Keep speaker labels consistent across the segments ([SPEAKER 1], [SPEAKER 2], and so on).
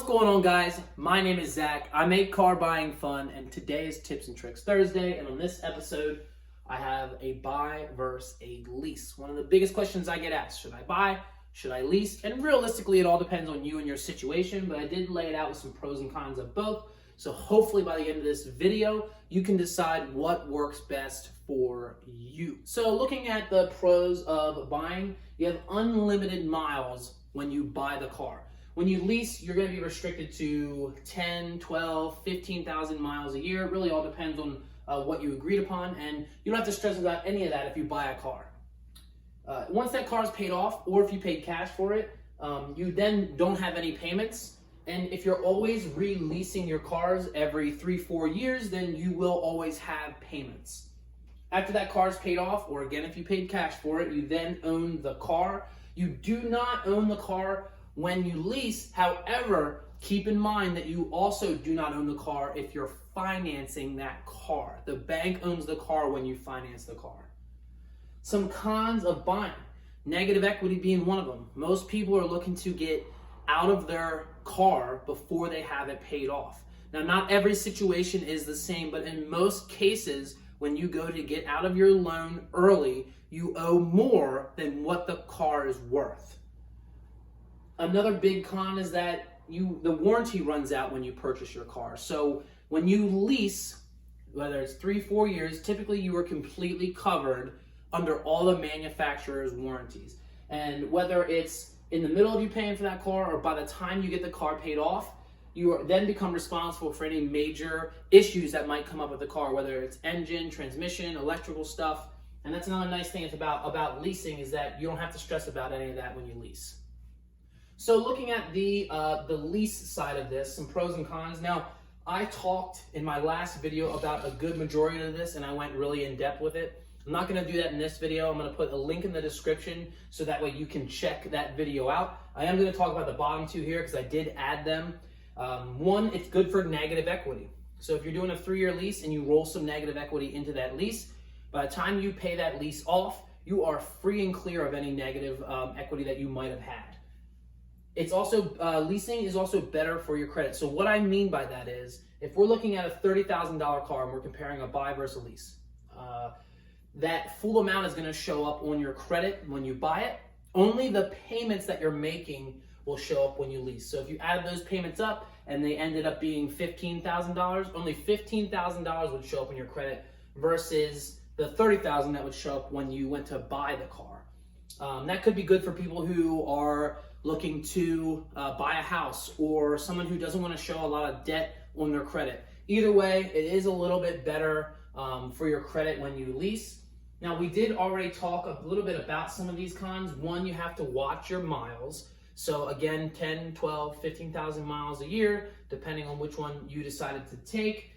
[SPEAKER 1] going on, guys? My name is Zach. I make car buying fun, and today is Tips and Tricks Thursday, and on this episode I have a buy versus a lease. One of the biggest questions I get asked: should I buy, should I lease? And realistically it all depends on you and your situation, but I did lay it out with some pros and cons of both, so hopefully by the end of this video you can decide what works best for you. So looking at the pros of buying, you have unlimited miles when you buy the car. When you lease, you're going to be restricted to 10, 12, 15,000 miles a year. It really all depends on what you agreed upon, and you don't have to stress about any of that if you buy a car. Once that car is paid off, or if you paid cash for it, you then don't have any payments. And if you're always re-leasing your cars every 3-4 years, then you will always have payments. After that car is paid off, or again, if you paid cash for it, you then own the car. You do not own the car when you lease. However, keep in mind that you also do not own the car if you're financing that car. The bank owns the car when you finance the car. Some cons of buying: negative equity being one of them. Most people are looking to get out of their car before they have it paid off. Now, not every situation is the same, but in most cases, when you go to get out of your loan early, you owe more than what the car is worth. Another big con is that the warranty runs out when you purchase your car. So when you lease, whether it's 3-4 years, typically you are completely covered under all the manufacturer's warranties. And whether it's in the middle of you paying for that car or by the time you get the car paid off, you then become responsible for any major issues that might come up with the car, whether it's engine, transmission, electrical stuff. And that's another nice thing about leasing, is that you don't have to stress about any of that when you lease. So looking at the lease side of this, some pros and cons. Now, I talked in my last video about a good majority of this, and I went really in depth with it. I'm not going to do that in this video. I'm going to put a link in the description so that way you can check that video out. I am going to talk about the bottom two here because I did add them. One, it's good for negative equity. So if you're doing a 3-year lease and you roll some negative equity into that lease, by the time you pay that lease off, you are free and clear of any negative equity that you might have had. It's also, leasing is also better for your credit. So what I mean by that is, if we're looking at a $30,000 car and we're comparing a buy versus a lease, that full amount is going to show up on your credit when you buy it. Only the payments that you're making will show up when you lease. So if you add those payments up and they ended up being $15,000, only $15,000 would show up on your credit versus the $30,000 that would show up when you went to buy the car. That could be good for people who are looking to buy a house, or someone who doesn't want to show a lot of debt on their credit. Either way, it is a little bit better for your credit when you lease. Now, we did already talk a little bit about some of these cons. One, you have to watch your miles. So again, 10, 12, 15,000 miles a year, depending on which one you decided to take.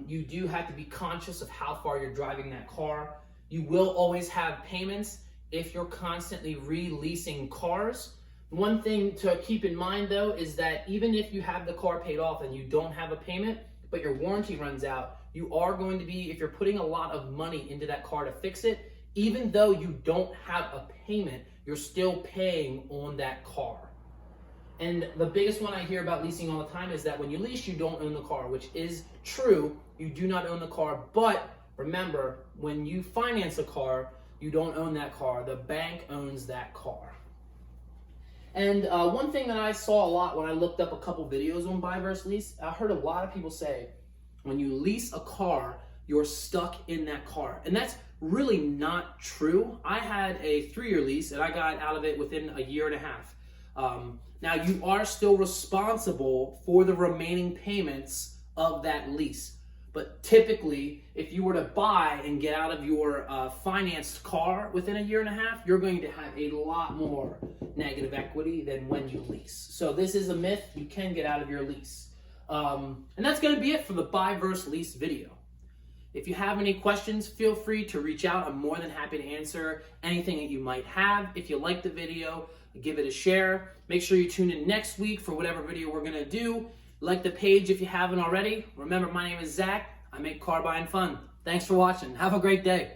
[SPEAKER 1] You do have to be conscious of how far you're driving that car. You will always have payments if you're constantly re-leasing cars. One thing to keep in mind though is that even if you have the car paid off and you don't have a payment, but your warranty runs out, you are going to be, if you're putting a lot of money into that car to fix it, even though you don't have a payment, you're still paying on that car. And the biggest one I hear about leasing all the time is that when you lease, you don't own the car, which is true. You do not own the car, but remember, when you finance a car, you don't own that car. The bank owns that car. And one thing that I saw a lot when I looked up a couple videos on buy versus lease, I heard a lot of people say, when you lease a car, you're stuck in that car. And that's really not true. I had a 3-year lease and I got out of it within a year and a half. Now, you are still responsible for the remaining payments of that lease. But typically, if you were to buy and get out of your financed car within a year and a half, you're going to have a lot more negative equity than when you lease. So this is a myth. You can get out of your lease. And that's going to be it for the buy versus lease video. If you have any questions, feel free to reach out. I'm more than happy to answer anything that you might have. If you like the video, give it a share. Make sure you tune in next week for whatever video we're going to do. Like the page if you haven't already. Remember, my name is Zach. I make car buying fun. Thanks for watching. Have a great day.